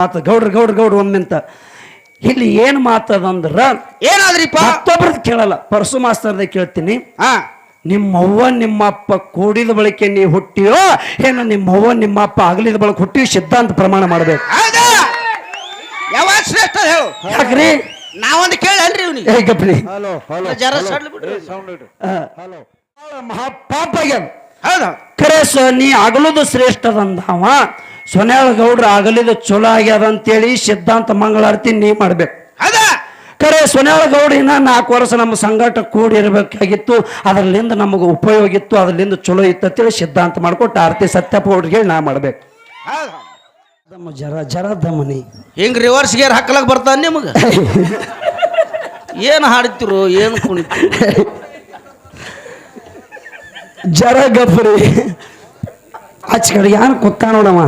ಮಾತ ಗೌಡ್ರು ಒಮ್ಮೆಂತ ಇಲ್ಲಿ ಏನ್ ಮಾತದಂದ್ರ ಏನಾದ್ರಿಪ್ಪ ಮತ್ತೊಬ್ರದ್ ಕೇಳಲ್ಲ ಪರಸು ಮಾಸ್ತರ್ದ ಕೇಳ್ತೀನಿ. ನಿಮ್ಮವ್ವ ನಿಮ್ಮಪ್ಪ ಕೂಡಿದ ಬಳಿಕೆ ನೀ ಹುಟ್ಟಿಯೋ ಏನೋ ನಿಮ್ಮವ್ವ ನಿಮ್ಮಪ್ಪ ಆಗಲಿದ ಬಳಿಕ ಹುಟ್ಟಿ ಸಿದ್ಧಾಂತ ಪ್ರಮಾಣ ಮಾಡ್ಬೇಕು. ಯಾವಾಗ ಶ್ರೇಷ್ಠ ಹೇಳು ಯಾಕ್ರಿ ನಾವೊಂದು ಕೇಳಲ್ರಿ ಇವ್ನಿಗೆ ಹೇಗಪ್ರಿ ಜರ ಸಡ್ಲು ಬಿಡ್ರಿ. ಮಹಾಪಾಪಾಗ್ಯ ಹೌದಾ ಖರೆ ನೀ ಆಗಲುದು ಶ್ರೇಷ್ಠದಂದವ ಸೊನ್ಯಾಳ ಗೌಡ್ರ ಆಗಲಿದ ಚಲೋ ಆಗ್ಯದ ಅಂತೇಳಿ ಸಿದ್ಧಾಂತ ಮಂಗಳಾರತಿ ನೀ ಮಾಡ್ಬೇಕು. ಹೌದಾ ಖರೆ ಸೊನ್ಯಾಳ ಗೌಡಿನ 4 ವರ್ಷ ನಮ್ಮ ಸಂಘಟ ಕೂಡಿರ್ಬೇಕಾಗಿತ್ತು, ಅದರಲ್ಲಿಂದ ನಮಗೆ ಉಪಯೋಗ ಇತ್ತು, ಅದರಿಂದ ಚಲೋ ಇತ್ತು ಅಂತೇಳಿ ಸಿದ್ಧಾಂತ ಮಾಡ್ಕೊಟ್ಟು ಆರತಿ ಸತ್ಯಪ್ಪ ಗೌಡ್ರಿಗೆ ನಾ ಮಾಡ್ಬೇಕು. ಜರ ದಮನಿ ಹಿಂಗ್ ರಿವರ್ಸ್ ಗೇರ್ ಹಾಕ್ಲಕ್ ಬರ್ತಾನ ನಿಮಗ ಏನ್ ಹಾಡ್ತಿರು ಏನ್ ಕುಣಿತಿರು ಜರ ಗಪ್ರಿ ಆಚ ಕಡೆ ಯಾನ್ ಕೂತ ನೋಡವ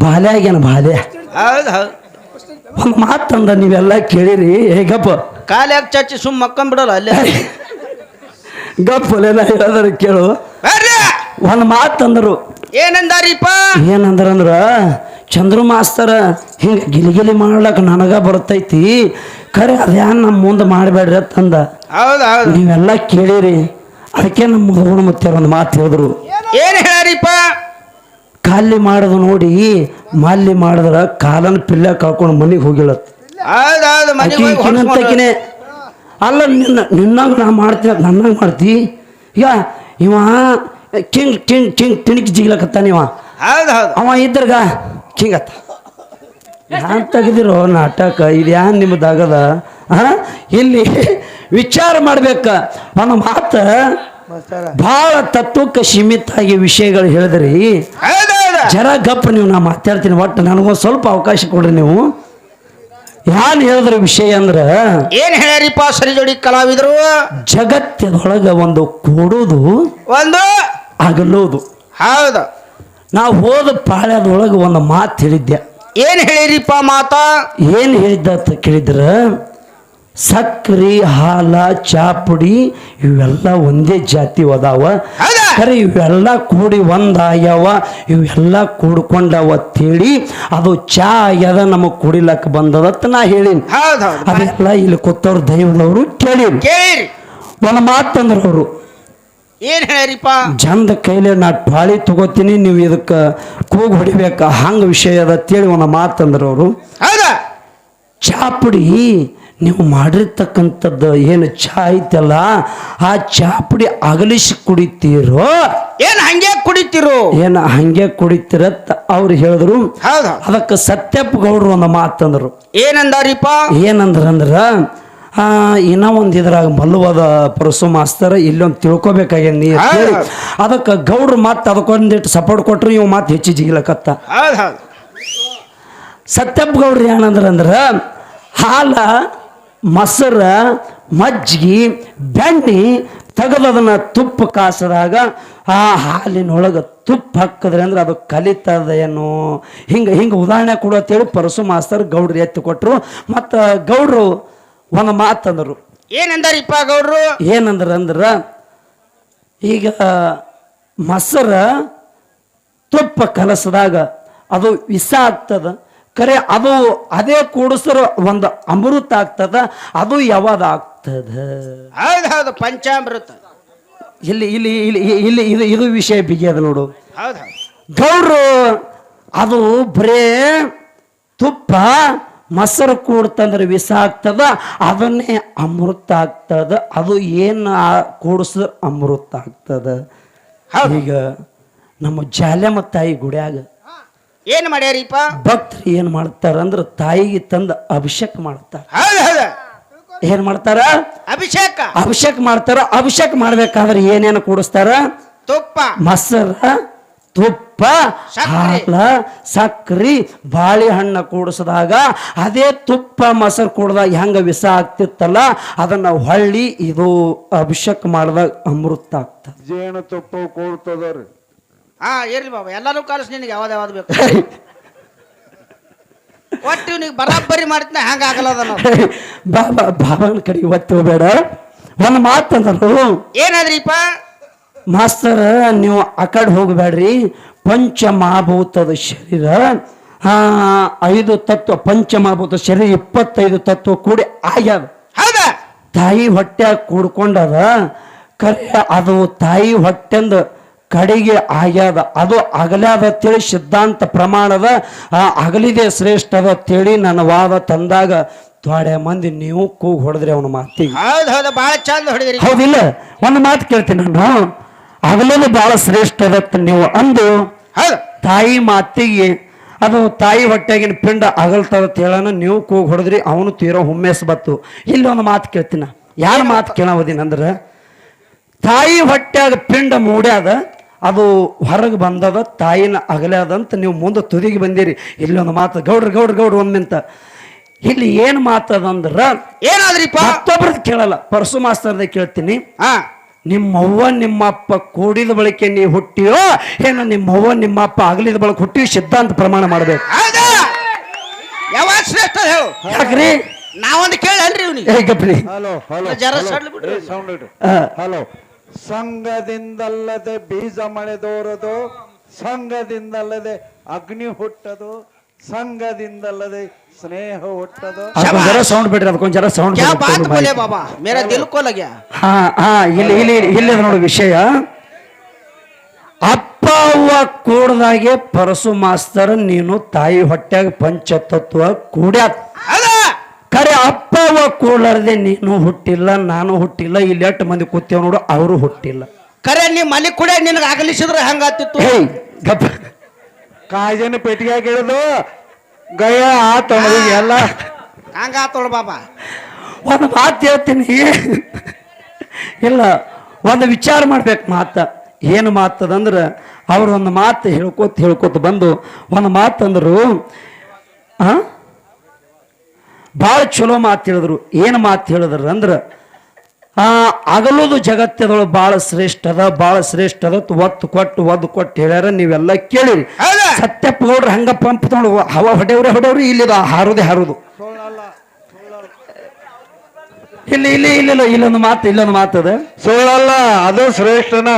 ಬಾಲ್ಯ ಆಗ್ಯಾನ ಬಾಲ್ಯ. ಹೌದ್ ಹೌದ್ ಒಂದು ಮಾತಂದ ನೀವೆಲ್ಲ ಕೇಳಿರಿ. ಹೇಗಪ್ಪ ಕಾಲ ಯಾಕೆ ಚಾಚಿ ಸುಮ್ ಮಕ್ಕಂಡ್ ಬಿಡಲ್ಲ ಅಲ್ಲೇ ಗಪ್ಪಲೆಲ್ಲ ಹೇಳಿದ್ರ ಕೇಳು. ಒಂದು ಮಾತಂದ್ರು ಏನಂದಾರಿಪ್ಪ ಏನಂದ್ರ ಚಂದ್ರು ಮಾಸ್ತರ ಹಿಂಗ ಗಿಲಿಗಿಲಿ ಮಾಡ್ಲಕ್ಕ ನನಗ ಬರ್ತೈತಿ, ಖರೆ ಅದ್ಯಾನ್ ನಮ್ಮ ಮುಂದೆ ಮಾಡಬೇಡ್ರಿ ಅಂತಂದ. ಹೌದ್ ಹೌದ್ ನೀವೆಲ್ಲ ಕೇಳಿರಿ. ಅದಕ್ಕೆ ನಮ್ಮ ಮಗನ ಮತ್ತೆ ಒಂದು ಮಾತು ಹೇಳಿದ್ರು. ಏನ್ ಹೇಳ್ಯಾರಿಪ್ಪ ಖಾಲಿ ಮಾಡೋದು ನೋಡಿ ಮಾಲಿ ಮಾಡಿದ್ರ ಕಾಲನ ಪಿಲ್ಲ ಕಳ್ಕೊಂಡು ಮನೆಗೆ ಹೋಗಿಳತ್. ಹೌದ್ ಹೌದ್ ಆಕಿನಂತಕಿನೇ ಅಲ್ಲ ನಿನ್ನಂಗ ನಾ ಮಾಡ್ತೀನಿ ನನ್ನಂಗ ಮಾಡ್ತಿ. ಈಗ ಇವ ಕಿಂಗ್ ಕಿಂಗ್ ಕಿಂಗ್ ತಿಣಿಕ್ ಜಿಗ್ಲಕತ್ತಾನ. ಇವ ಹೌದ್ ಹೌದ್ ಅವ ಇದ್ರಗ ಕಿಂಗತ್ತ ಯಾನ್ ತೆಗ್ದಿರೋ ನಾಟಕ ಇದು ಯಾನ್ ನಿಮ್ದಾಗದ. ಇಲ್ಲಿ ವಿಚಾರ ಮಾಡ್ಬೇಕ. ಒಂದು ಮಾತ ಬಹಳ ತತ್ವಕ್ಕೆ ಸೀಮಿತ ಆಗಿ ವಿಷಯಗಳು ಹೇಳಿದ್ರಿ. ಜರ ಗಪ್ಪ ನೀವು ನಾ ಮಾತಾಡ್ತೀನಿ. ಒಟ್ಟು ನನಗೊಂದು ಸ್ವಲ್ಪ ಅವಕಾಶ ಕೊಡ್ರಿ. ನೀವು ಯಾನ್ ಹೇಳಿದ್ರ ವಿಷಯ ಅಂದ್ರ ಏನ್ ಹೇಳ್ಯಾರಿಪ್ಪ ಸರಿ ಜೋಡಿ ಕಲಾವಿದರು ಜಗತ್ತದೊಳಗ ಒಂದು ಕೂಡೋದು ಒಂದು ಆಗಲೋದು. ಹೌದು ನಾವು ಹೋದ ಪಾಳ್ಯದೊಳಗೆ ಒಂದು ಮಾತು ಹೇಳಿದ್ದೆ. ಏನ್ ಹೇಳಿರಿಪ್ಪ ಮಾತಾ ಏನ್ ಹೇಳಿದ್ದ ಅಂತ ಕೇಳಿದ್ರ ಸಕ್ರಿ ಹಾಲ ಚಾಪುಡಿ ಇವೆಲ್ಲ ಒಂದೇ ಜಾತಿ ಅದಾವ, ಖರೆ ಇವೆಲ್ಲ ಕೂಡಿ ಒಂದಾಗ್ಯಾವ, ಇವೆಲ್ಲ ಕೂಡ್ಕೊಂಡವ ಅಂತೇಳಿ ಅದು ಚಾ ಆಗ್ಯದ ನಮಗ್ ಕುಡಿಲಕ್ಕ ಬಂದದತ್ತ ನಾ ಹೇಳಿನಿ. ಅದೆಲ್ಲ ಇಲ್ಲಿ ಕೂತವ್ರು ದೈವದವರು ಕೇಳಿರಿ. ಒಂದು ಮಾತಂದ್ರ ಅವರು ಏನ್ ಹೇಳ್ಯಾರಿಪ್ಪ ಜಂದ ಕೈಲಿ ನಾ ಪಾಳಿ ತಗೋತೀನಿ, ನೀವು ಇದಕ್ಕೆ ಕೂಗು ಹೊಡಿಬೇಕ ಹಂಗ ವಿಷಯ ಅದ ಅಂತೇಳಿ ಒಂದು ಮಾತಂದ್ರ ಅವರು. ಚಾಪುಡಿ ನೀವು ಮಾಡಿರ್ತಕ್ಕಂಥದ್ದು ಏನು ಚಾ ಐತಲ್ಲ ಆ ಚಾಪುಡಿ ಅಗಲಿಸಿ ಕುಡಿತೀರೋ ಏನ್ ಹಂಗೆ ಕುಡಿತೀರೋ ಏನ ಹಂಗೆ ಕುಡಿತೀರತ್ತ ಅವ್ರು ಹೇಳಿದ್ರು. ಅದಕ್ಕೆ ಸತ್ಯಪ್ಪ ಗೌಡ್ರು ಒಂದು ಮಾತಂದ್ರು. ಏನಂದಾರಿಪ್ಪ ಏನಂದ್ರ ಇನ್ನ ಒಂದ್ ಇದ್ರಾಗ ಮಲ್ಲುವಾದ ಪರಸು ಮಾಸ್ತರ ಇಲ್ಲೊಂದು ತಿಳ್ಕೊಬೇಕಾಗ್ಯ ನೀ ಅದಕ್ಕೆ ಗೌಡ್ರು ಮಾತು ಅದಕ್ಕೊಂದಿಟ್ಟು ಸಪೋರ್ಟ್ ಕೊಟ್ರು. ಇವ್ ಮಾತು ಹೆಚ್ಚು ಜಿಗಿಲಕತ್ತ. ಸತ್ಯಪ್ಪ ಗೌಡ್ರು ಏನಂದ್ರ ಹಾಲ ಮೊಸರ ಮಜ್ಜಿಗೆ ಬೆಣ್ಣೆ ತೆಗೆದದನ್ನ ತುಪ್ಪ ಕಾಸದಾಗ ಆ ಹಾಲಿನೊಳಗೆ ತುಪ್ಪ ಹಾಕಿದ್ರೆ ಅಂದ್ರೆ ಅದು ಕಲಿತದ ಏನೋ ಹಿಂಗೆ ಉದಾಹರಣೆ ಕೊಡೋತೇಳಿ ಪರಸು ಮಾಸ್ತರ್ ಗೌಡ್ರು ಎತ್ತಿ ಕೊಟ್ರು. ಮತ್ತು ಗೌಡ್ರು ಒಂದು ಮಾತಂದರು. ಏನಂದಾರಿಪ್ಪ ಗೌಡ್ರು ಏನಂದ್ರ ಈಗ ಮೊಸರ ತುಪ್ಪ ಕಲಸದಾಗ ಅದು ವಿಷ ಆಗ್ತದ, ಖರೆ ಅದು ಅದೇ ಕೂಡಿಸ್ರ ಒಂದು ಅಮೃತ ಆಗ್ತದ. ಅದು ಯಾವಾಗ ಆಗ್ತದ? ಹೌದು ಪಂಚಾಮೃತ. ಇಲ್ಲಿ ಇಲ್ಲಿ ಇಲ್ಲಿ ಇಲ್ಲಿ ಇದು ಇದು ವಿಷಯ ಬಿಗಿಯದ ನೋಡು. ಹೌದು ಗೌಡ್ರು ಅದು ಬರೇ ತುಪ್ಪ ಮೊಸರು ಕೂಡ್ತಂದ್ರೆ ವಿಷ ಆಗ್ತದ, ಅದನ್ನೇ ಅಮೃತ ಆಗ್ತದ. ಅದು ಏನು ಕೂಡಿಸಿದ್ರೆ ಅಮೃತ ಆಗ್ತದ. ಈಗ ನಮ್ಮ ಜಾಲ್ಯಮ್ಮ ತಾಯಿ ಗುಡಿಯಾಗ ಏನ್ ಮಾಡ್ಯಾರಿಪ್ಪ ಭಕ್ತರು ಏನ್ ಮಾಡ್ತಾರ ಅಂದ್ರ ತಾಯಿಗೆ ತಂದ ಅಭಿಷೇಕ ಮಾಡ್ತಾರ. ಏನ್ ಮಾಡ್ತಾರ? ಅಭಿಷೇಕ ಮಾಡ್ತಾರ. ಅಭಿಷೇಕ ಮಾಡ್ಬೇಕಾದ್ರೆ ಏನೇನು ಕೂಡಿಸ್ತಾರ? ತುಪ್ಪ, ಮೊಸರ, ತುಪ್ಪ, ಹಾಲ, ಸಕ್ರಿ, ಬಾಳೆಹಣ್ಣ ಕೂಡಿಸಿದಾಗ ಅದೇ ತುಪ್ಪ ಮೊಸರು ಕೂಡಿದಾಗ ಹೆಂಗ ವಿಷ ಆಗ್ತಿತ್ತಲ್ಲ ಅದನ್ನ ಹೊಳ್ಳಿ ಇದು ಅಭಿಷೇಕ ಮಾಡಿದಾಗ ಅಮೃತ ಆಗ್ತದ. ಜೇನು ತುಪ್ಪ ಕೂಡ್ತದ್ರಿ. ಇರ್ಲಿ ಬಾಬಾ ಎಲ್ಲಾರು ಕಾಲಿಸ್ ನಿನಗೆ ಯಾವ್ದು ಬೇಕು ಒಟ್ಟು ನೀವು ಬರಾಬರಿ ಮಾಡ್ತೀನಿ ಹಂಗ ಆಗಲ್ಲ ಬಾಬಾನ ಕಡೆ ಒತ್ತು ಬೇಡ. ಒಂದು ಮಾತಂದ್ರು. ಏನಾದ್ರಿಪ್ಪ ಮಾಸ್ತರ್ ನೀವು ಆ ಕಡೆ ಹೋಗ್ಬೇಡ್ರಿ, ಪಂಚಮಹಾಭೂತದ ಶರೀರ 5 ತತ್ವ, ಪಂಚಮಹಾಭೂತ ಶರೀರ 25 ತತ್ವ ಕೂಡಿ ಆಗ್ಯಾದ. ಹೌದಾ ತಾಯಿ ಹೊಟ್ಟೆ ಕೂಡ್ಕೊಂಡದ. ಕರೆ ಅದು ತಾಯಿ ಹೊಟ್ಟೆಂದ ಕಡೆಗೆ ಆಗ್ಯಾದ, ಅದು ಅಗಲ್ಯಾದ ಅಂತೇಳಿ ಸಿದ್ಧಾಂತ ಪ್ರಮಾಣದ ಅಗಲಿದೆ ಶ್ರೇಷ್ಠ ಅದ ಅಂತೇಳಿ ನನ್ನ ವಾದ ತಂದಾಗ ಥೋಡೆ ಮಂದಿ ನೀವು ಕೂಗ್ ಹೊಡೆದ್ರಿ ಅವನ ಮಾತಿಗೆ. ಹೌದು ಬಹಳ ಚಂದ ಹೊಡೆದಿರಿ. ಹೌದಿಲ್ಲ? ಒಂದು ಮಾತು ಕೇಳ್ತೀನಿ ನಾನು, ಅಗಲದು ಬಹಳ ಶ್ರೇಷ್ಠ ಅದತ್ತ ನೀವು ಅಂದು ಹೌದು ತಾಯಿ ಮಾತಿಗೆ ಅದು ತಾಯಿ ಹೊಟ್ಟೆಗಿನ ಪಿಂಡ ಅಗಲ್ತದ ಹೇಳೋಣ ನೀವು ಕೂಗ್ ಹೊಡೆದ್ರಿ, ಅವನು ತೀರೋ ಹುಮ್ಮೆಸ್ ಬತ್ತು. ಇಲ್ಲಿ ಒಂದು ಮಾತು ಕೇಳ್ತೀನ, ಯಾರ ಮಾತು ಕೇಳೋದಿನಂದ್ರೆ ತಾಯಿ ಹೊಟ್ಟ್ಯಾಗ ಪಿಂಡ ಮೂಡ್ಯಾದ, ಅದು ಹೊರಗೆ ಬಂದದ, ತಾಯಿನ ಅಗಲ್ಯಾದಂತ ನೀವು ಮುಂದೆ ತುದಿಗೆ ಬಂದಿರಿ. ಇಲ್ಲಿ ಒಂದು ಮಾತು ಗೌಡ್ರು ಒಮ್ಮೆಂತ ಇಲ್ಲಿ ಏನು ಮಾತದಂದ್ರ ಏನಾದ್ರಿಪ್ಪ? ಮತ್ತೊಬ್ರದ್ದು ಕೇಳಲ್ಲ, ಪರಸು ಮಾಸ್ತರ್ದ ಕೇಳ್ತೀನಿ. ಹಾ ನಿಮ್ಮವ್ವ ನಿಮ್ಮಪ್ಪ ಕೂಡಿದ ಬಳಿಕೆ ನೀ ಹುಟ್ಟಿಯೋ ಏನೋ ನಿಮ್ಮವ್ವ ನಿಮ್ಮಪ್ಪ ಅಗಲಿದ ಬಳಕ ಹುಟ್ಟಿ ಸಿದ್ಧಾಂತ ಪ್ರಮಾಣ ಮಾಡ್ಬೇಕು. ಹೌದಾ ಯಾವಾಗ ಶ್ರೇಷ್ಠ ಹೇಳು? ಯಾಕ್ರಿ ನಾವೊಂದು ಕೇಳಲ್ರಿ ಇವ್ನಿಗೆ. ಹೇಗಪ್ರಿ? ಹಲೋ ಹಲೋ ಜರ ಸಡ್ಲ್ ಬಿಡ್ರಿ. ಸೌಂಡ್ ಇಡ್ರಿ. ಹಲೋ, ಸಂಘದಿಂದಲ್ಲದೆ ಬೀಜ ಮಳೆದೋರದು, ಸಂಘದಿಂದಲ್ಲದೆ ಅಗ್ನಿ ಹುಟ್ಟದು, ಸಂಘದಿಂದಲ್ಲದೆ ಸ್ನೇಹ ಹುಟ್ಟದು. ಅದಕ್ಕೊಂದ್ ಜರ ಸೌಂಡ್ ಬಿಡ್ರಿ, ಅದಕ್ಕೊಂದ್ ಜರ ಸೌಂಡ್ ಕ್ಯಾ ಬಾತ್ ಬೋಲೆ ಬಾಬಾ, ಮೇರಾ ದಿಲ್ ಕೋ ಲಗ್ಯಾ. ಇಲ್ಲಿ ನೋಡಿ ವಿಷಯ. ಅಪ್ಪ ಅವ್ವ ಕೂಡ್ದಾಗೆ ಪರಸು ಮಾಸ್ತರ್ ನೀನು ತಾಯಿ ಹೊಟ್ಟ್ಯಾಗ ಪಂಚತತ್ವ ಕೂಡ್ಯಾತ. ಹೌದಾ ಖರೆ ಅಪ್ಪ ಅವ್ವ ಕೂಡ್ಲಾರ್ದೆ ನೀನು ಹುಟ್ಟಿಲ್ಲ, ನಾನು ಹುಟ್ಟಿಲ್ಲ, ಇಲ್ಲಿ 8 ಮಂದಿ ಕೂತೇವ್ ನೋಡು, ಅವರು ಹುಟ್ಟಿಲ್ಲ. ಕರೆ ನೀ ಮಲಿ ಕೂಡ ನಿನಗೆ ಅಗಲಿಸಿದ್ರೆ ಹಂಗಾತಿತ್ತು. ಹೇಯ್ ಗಪ್ಪ, ಕಾಜನ ಪೆಟ್ಟಿಗೆ ಹಿಡಿದು ಗಯ ಆತ ಎಲ್ಲ ಹಂಗಾತೋಳು ಬಾಬಾ. ಒಂದು ಮಾತು ಹೇಳ್ತೀನಿ, ಇಲ್ಲ ಒಂದು ವಿಚಾರ ಮಾಡ್ಬೇಕು. ಏನು ಮಾತದಂದ್ರೆ ಅವ್ರು ಒಂದು ಮಾತು ಹೇಳ್ಕೋತ ಬಂದು ಒಂದು ಮಾತಂದ್ರು, ಭಾಳ ಚಲೋ ಮಾತು ಹೇಳಿದ್ರು. ಏನು ಮಾತು ಹೇಳಿದ್ರು ಅಂದ್ರೆ ಅಗಲುದು ಜಗತ್ತದೊಳಗೆ ಭಾಳ ಶ್ರೇಷ್ಠ ಅದ ಒತ್ತು ಕೊಟ್ಟು ಹೇಳ್ಯಾರ. ನೀವೆಲ್ಲ ಕೇಳಿರಿ. ಸತ್ಯಪ್ಪ ಗೌಡ್ರು ಹಂಗ ಪಂಪ್ ತಗೊಂಡು ಹವ ಹೊಡೆವ್ರಿ ಇಲ್ಲಿದ ಹಾರುದು. ಇಲ್ಲೊಂದು ಮಾತದ ಸುಳ್ಳಲ್ಲ, ಅದು ಶ್ರೇಷ್ಠನ.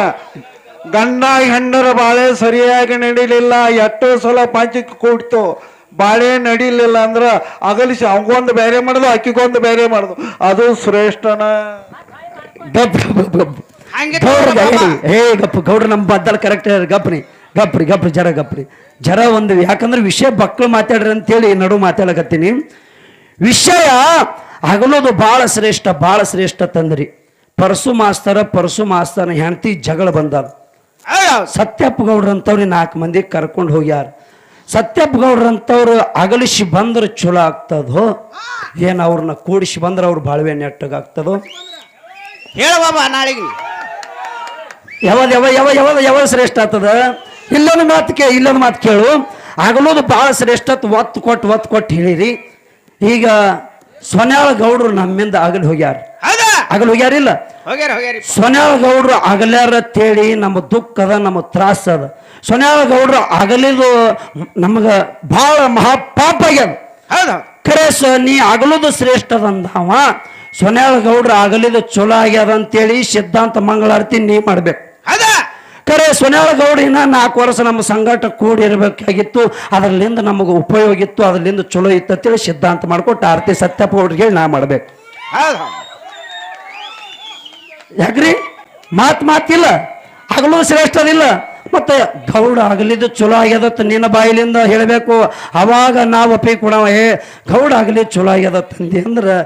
ಗಂಡ ಹೆಣ್ಣರ ಬಾಳೆ ಸರಿಯಾಗಿ ನಡಿಲಿಲ್ಲ, ಎಷ್ಟೋ ಸಲ ಪಂಚಕ್ಕೆ ಕೂಡ್ತು, ಬಾಳೆ ನಡಿಲಿಲ್ಲ ಅಂದ್ರ ಅಗಲಿಸಿ ಅವಂಗೊಂದು ಬೇರೆ ಮಾಡುದು, ಅಕ್ಕಿಗೊಂದು ಬೇರೆ ಮಾಡುದು, ಅದು ಶ್ರೇಷ್ಠನ. ಗೌಡ್ರ ನಮ್ಮ ಬದ್ದಲ್ ಕರೆಕ್ಟ್ ಗಪ್ರಿ ಜರ ಒಂದು, ಯಾಕಂದ್ರೆ ವಿಷಯ ಬಕ್ಕಳು ಮಾತಾಡ್ರಿ ಅಂತೇಳಿ ನಡು ಮಾತಾಡಕತ್ತೀನಿ. ವಿಷಯ ಹಗಲೋದು ಭಾಳ ಶ್ರೇಷ್ಠ ತಂದ್ರಿ. ಪರಸು ಮಾಸ್ತನ ಹೆಂಡತಿ ಜಗಳ ಬಂದದ. ಸತ್ಯಪ್ಪ ಗೌಡ್ರಂತವ್ರಿ 4 ಮಂದಿ ಕರ್ಕೊಂಡು ಹೋಗ್ಯಾರ. ಸತ್ಯಪ್ಪ ಗೌಡ್ರಂತವ್ರು ಅಗಲಿಸಿ ಬಂದ್ರೆ ಚಲೋ ಆಗ್ತದೋ ಏನು, ಅವ್ರನ್ನ ಕೂಡಿಸಿ ಬಂದ್ರೆ ಅವ್ರ ಬಾಳ್ವೆ ನೆಟ್ಟಗಾಗ್ತದೋ? ಹೇಳ ಬಾಬಾ ನಾಳೆಗೆ ಯಾವಾಗ ಶ್ರೇಷ್ಠ ಆಗ್ತದ? ಇಲ್ಲೊಂದು ಮಾತು ಕೇಳು. ಆಗಲೋದು ಭಾಳ ಶ್ರೇಷ್ಠ ಒತ್ತು ಕೊಟ್ಟು ಹೇಳಿರಿ. ಈಗ ಸೊನ್ಯಾಳ ಗೌಡ್ರು ನಮ್ಮಿಂದ ಆಗಲಿ ಹೋಗ್ಯಾರ. ಇಲ್ಲ ಸೊನ್ಯಾಳ ಗೌಡ್ರು ಅಗಲ್ಯಾರ ತೇಳಿ ನಮ್ಮ ದುಃಖ ಅದ, ನಮ್ಮ ತ್ರಾಸ ಅದ. ಸೊನ್ಯಾಳ ಗೌಡ್ರು ಅಗಲಿದು ನಮಗ ಭಾಳ ಮಹಾಪಾಪ ಆಗ್ಯದ. ಖರೆ ನೀ ಅಗಲುದು ಶ್ರೇಷ್ಠದಂದವ. ಸೊನ್ಯಾಳ ಗೌಡ್ರು ಅಗಲಿದು ಚಲೋ ಆಗ್ಯದ ಅಂತೇಳಿ ಸಿದ್ಧಾಂತ ಮಂಗಳಾರತಿ ನೀ ಮಾಡ್ಬೇಕು. ಖರೆ ಸೊನ್ಯಾಳ ಗೌಡಿನ 4 ವರ್ಷ ನಮ್ಮ ಸಂಘಟ ಕೂಡಿರ್ಬೇಕಾಗಿತ್ತು, ಅದರಲ್ಲಿಂದ ನಮಗೆ ಉಪಯೋಗ ಇತ್ತು, ಅದರಿಂದ ಚಲೋ ಇತ್ತು ಅಂತೇಳಿ ಸಿದ್ಧಾಂತ ಮಾಡ್ಕೊಟ್ಟು ಆರತಿ ಸತ್ಯಪ್ಪ ಗೌಡ್ರಿಗೆ ನಾ ಮಾಡ್ಬೇಕು. ಯಾಕ್ರಿ ಮಾತಿಲ್ಲ, ಆಗಲೂ ಶ್ರೇಷ್ಠದಿಲ್ಲ. ಮತ್ತೆ ಗೌಡ ಆಗಲಿದ್ದು ಚಲೋ ಆಗ್ಯದತ್ತ ನಿನ್ನ ಬಾಯಿಲಿಂದ ಹೇಳಬೇಕು. ಅವಾಗ ನಾವು ಒಪ್ಪಿ ಕೊಡವ, ಗೌಡ ಆಗಲಿ ಚಲೋ ಆಗ್ಯದತ್ತ ಅಂದಿ ಅಂದ್ರೆ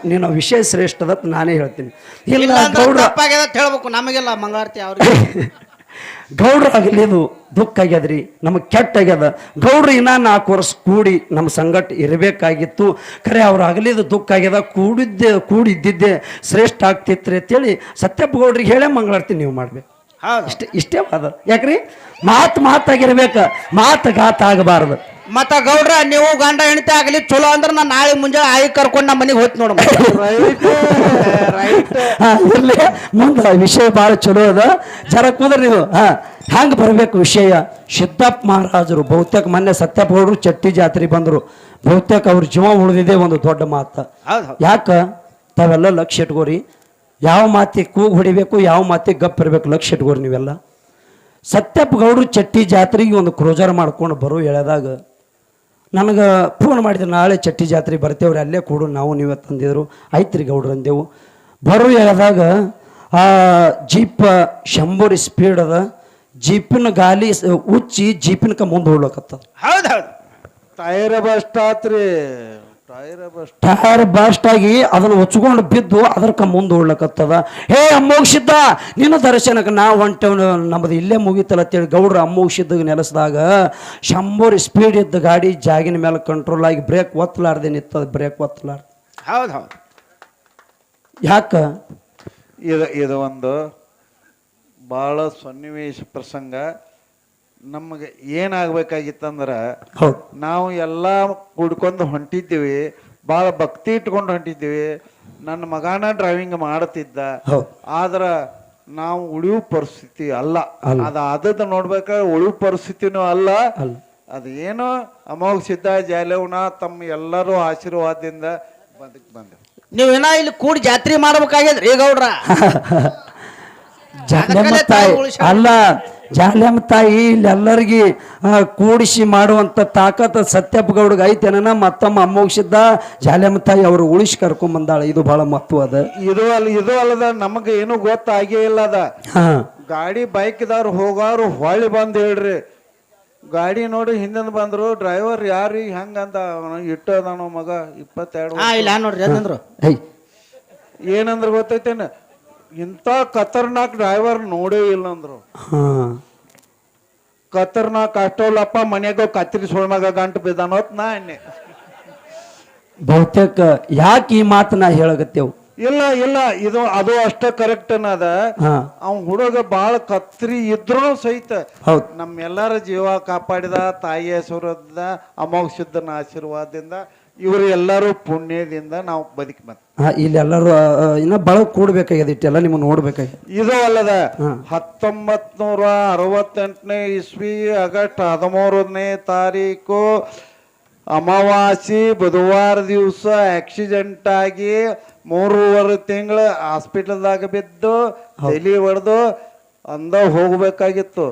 ನಿನ್ನ ವಿಷಯ ಶ್ರೇಷ್ಠದತ್ತ ನಾನೇ ಹೇಳ್ತೀನಿ. ಇಲ್ಲ ಗೌಡ ಹೇಳ್ಬೇಕು ನಮಗೆಲ್ಲ ಮಂಗಳಾರತಿ ಅವ್ರಿಗೆ. ಗೌಡ್ರ ಆಗಲಿದು ದುಃಖ ಆಗ್ಯದ್ರಿ, ನಮಗೆ ಕೆಟ್ಟ ಆಗ್ಯದ. ಗೌಡ್ರು ಇನ್ನ 4 ವರ್ಷ ಕೂಡಿ ನಮ್ಮ ಸಂಘಟ ಇರಬೇಕಾಗಿತ್ತು. ಖರೆ ಅವ್ರು ಆಗಲಿದು ದುಃಖ ಆಗ್ಯದ, ಕೂಡಿದ್ದಿದ್ದೆ ಶ್ರೇಷ್ಠ ಆಗ್ತಿತ್ರಿ ಅಂತೇಳಿ ಸತ್ಯಪ್ಪ ಗೌಡ್ರಿಗೆ ಹೇಳೇ ಮಂಗಳಾರತಿ ನೀವು ಮಾಡ್ಬೇಕು. ಇಷ್ಟೇ ವಾದ. ಯಾಕ್ರಿ ಮಾತಾಗಿರ್ಬೇಕ, ಘಾತ ಆಗಬಾರ್ದು. ಮತ್ತ ಗೌಡ್ರ ನೀವು ಗಂಡ ಹೆಂಡತಿ ಆಗಲಿ ಚಲೋ ಅಂದ್ರೆ ನಾನು ನಾಳೆ ಮುಂಜಾನೆ ಆಯಿ ಕರ್ಕೊಂಡು ನಮ್ಮ ಮನೆಗೆ ಹೋಯ್ತು ನೋಡ. ಮುಂದೆ ವಿಷಯ ಭಾಳ ಚಲೋ ಅದ. ಜರ ಕೂದ್ರಿ ನೀವು ಹ್ಯಾಂಗ ಬರ್ಬೇಕು ವಿಷಯ. ಸಿದ್ದಪ್ಪ ಮಹಾರಾಜರು ಬಹುತೇಕ ಮೊನ್ನೆ ಸತ್ಯಪ್ಪ ಗೌಡ್ರು ಚಟ್ಟಿ ಜಾತ್ರೆ ಬಂದ್ರು. ಬಹುತೇಕ ಅವ್ರ ಜೀವ ಉಳಿದಿದೆ ಒಂದು ದೊಡ್ಡ ಮಾತ. ಯಾಕ ತಾವೆಲ್ಲ ಲಕ್ಷ್ಯ ಇಟ್ಕೋರಿ. ಯಾವ ಮಾತಿಗೆ ಕೂಗು ಹೊಡಿಬೇಕು, ಯಾವ ಮಾತಿಗೆ ಗಪ್ ಇರಬೇಕು ಲಕ್ಷ್ಯ ಇಟ್ಕೋರಿ ನೀವೆಲ್ಲ. ಸತ್ಯಪ್ಪ ಗೌಡ್ರು ಚಟ್ಟಿ ಜಾತ್ರೆಗೆ ಒಂದು ಕ್ರೂಜರ್ ಮಾಡ್ಕೊಂಡು ಬರೋ ಎಳೆದಾಗ ನನಗೆ ಫೋನ್ ಮಾಡಿದ್ರು, ನಾಳೆ ಚಟ್ಟಿ ಜಾತ್ರೆ ಬರ್ತೇವ್ರಿ, ಅಲ್ಲೇ ಕೂಡು ನಾವು ನೀವೇ ತಂದಿದ್ರು. ಆಯ್ತು ರೀ ಗೌಡ್ರು ಅಂದೆವು. ಬರೋ ಎಳೆದಾಗ ಆ ಜೀಪ್ 100 ಸ್ಪೀಡ್ ಅದ. ಜೀಪಿನ ಗಾಲಿ ಉಚ್ಚಿ ಜೀಪಿನ ಮುಂದೆ ಹೋಗ್ಲಕತ್ತದ. ಹೌದೌದು. ಟೈರ್ ಬಸ್ಟ್ ಆತ್ರಿ, ಟೈರ್ ಬಾಸ್ಟ್ ಆಗಿ ಅದನ್ನು ಹೊಚ್ಕೊಂಡು ಬಿದ್ದು ಅದಕ್ಕೆ ಮುಂದೆ ಓಡ್ಲಕತ್ತದ. ಹೇ ಅಮ್ಮೋಗಿಸಿದ್ದ ನಿನ್ನ ದರ್ಶನಕ್ಕೆ ನಾವು ಹೊಂಟೇವ್, ನಮ್ಮದು ಇಲ್ಲೇ ಮುಗಿತಲ್ಲ ಅಂತೇಳಿ ಗೌಡ್ರ ಅಮ್ಮೋಗಿಸಿದ್ದ ನೆಲೆಸಿದಾಗ 100 ಸ್ಪೀಡ್ ಇದ್ದ ಗಾಡಿ ಜಾಗಿನ ಮೇಲೆ ಕಂಟ್ರೋಲ್ ಆಗಿ ಬ್ರೇಕ್ ಒತ್ತಲಾರ್ದೆ ನಿತ್ತದ. ಬ್ರೇಕ್ ಒತ್ತಲಾರ್ದೆ. ಹೌದು ಹೌದು. ಯಾಕ ಇದು ಒಂದು ಭಾಳ ಸನ್ನಿವೇಶ ಪ್ರಸಂಗ. ನಮಗೆ ಏನಾಗಬೇಕಾಗಿತ್ತಂದ್ರೆ ಹೌದು, ನಾವು ಎಲ್ಲ ಕುಡ್ಕೊಂಡು ಹೊಂಟಿದ್ದೀವಿ, ಭಾಳ ಭಕ್ತಿ ಇಟ್ಕೊಂಡು ಹೊಂಟಿದ್ದೀವಿ. ನನ್ನ ಮಗನ ಡ್ರೈವಿಂಗ್ ಮಾಡ್ತಿದ್ದ, ಆದ್ರೆ ನಾವು ಉಳಿಯುವ ಪರಿಸ್ಥಿತಿ ಅಲ್ಲ. ಅದದ ನೋಡ್ಬೇಕಾದ್ರೆ ಉಳಿಯುವ ಪರಿಸ್ಥಿತಿನೂ ಅಲ್ಲ. ಅದು ಏನೋ ಅಮೋಘ ಸಿದ್ಧ ಜಾಲವನ ತಮ್ಮ ಎಲ್ಲರೂ ಆಶೀರ್ವಾದದಿಂದ ಬದುಕ್ ಬಂದೆ. ನೀವೇನ ಇಲ್ಲಿ ಕೂಡಿ ಜಾತ್ರೆ ಮಾಡ್ಬೇಕಾಗ್ಯದ್ರಿ ಗೌಡ್ರ. ಜಾಲಮ್ಮ ತಾಯಿ ಅಲ್ಲ, ಜಾಲಮ್ಮ ತಾಯಿ ಇಲ್ಲೆಲ್ಲರಿಗೆ ಕೂಡಿಸಿ ಮಾಡುವಂತ ತಾಕತ್ ಸತ್ಯಪ್ಪ ಗೌಡ್ಗೆ ಐತೇನ. ಮತ್ತೊಮ್ಮ ಅಮ್ಮೋಗಿಸಿದ್ದ ಜಾಲಮ್ಮ ತಾಯಿ ಅವರು ಉಳಿಸಿ ಕರ್ಕೊಂಡ್ ಬಂದಾಳ. ಇದು ಬಹಳ ಮಹತ್ವ ಅದ. ಇದು ಅಲ್ಲದ ನಮಗೆ ಏನು ಗೊತ್ತಾಗೇ ಇಲ್ಲ ಅದ. ಗಾಡಿ ಬೈಕ್ದವ್ರು ಹೋಗಾರು ಹೊಳ್ಳಿ ಬಂದ್ ಹೇಳ್ರಿ, ಗಾಡಿ ನೋಡಿ ಹಿಂದಿಂದ ಬಂದ್ರು, ಡ್ರೈವರ್ ಯಾರು ಹೆಂಗಂತ ಇಟ್ಟದಾನೋ ಮಗ 22 ನೋಡ್ರಿ ಅಂದ್ರು. ಏನಂದ್ರ ಗೊತ್ತೈತೇನ, ಇಂಥ ಖತರ್ನಾಕ್ ಡ್ರೈವರ್ ನೋಡೇ ಇಲ್ಲ ಅಂದ್ರು. ಖತರ್ನಾಕ್ ಅಷ್ಟೋಲ್ಲಪ್ಪ, ಮನ್ಯಾಗ ಕತ್ರಿ ಸುಳ್ಮಗ ಗಂಟು ಬಿದ್ದಾನೋತ್ ನಾ ಅನ್ನೆ. ಬಹುತೇಕ ಯಾಕೆ ಈ ಮಾತನ್ನ ಹೇಳಗತ್ತೇವು? ಇಲ್ಲ ಅದು ಅಷ್ಟ ಕರೆಕ್ಟ್ ಅದ. ಅವ್ ಹುಡುಗ ಬಾಳ ಕತ್ರಿ ಇದ್ರು ಸಹಿತ ನಮ್ಮೆಲ್ಲರ ಜೀವ ಕಾಪಾಡಿದ ತಾಯಿ ಹೆಸರದ ಅಮೋಘ ಸಿದ್ಧನ ಆಶೀರ್ವಾದದಿಂದ ಇವರು ಎಲ್ಲರೂ ಪುಣ್ಯದಿಂದ ನಾವು ಬದುಕಿ ಬಂದ. ಇಲ್ಲಿ ಎಲ್ಲರೂ ಇನ್ನ ಬಳಗ ಕೂಡ್ಬೇಕಾಗ್ಯದ, ಇಟ್ಟೆಲ್ಲ ನಿಮ್ಮ ನೋಡ್ಬೇಕಾಗ್ಯದ. ಇದು ಅಲ್ಲದ 1968ನೇ ಇಸ್ವಿ ಆಗಸ್ಟ್ 13ನೇ ತಾರೀಕು ಅಮಾವಾಸ್ಯೆ ಬುಧವಾರ ದಿವಸ ಆಕ್ಸಿಡೆಂಟ್ ಆಗಿ 3.5 ತಿಂಗಳು ಹಾಸ್ಪಿಟಲ್ದಾಗ ಬಿದ್ದು ತಲೆ ಹೊಡೆದು ಅಂದ ಹೋಗ್ಬೇಕಾಗಿತ್ತು.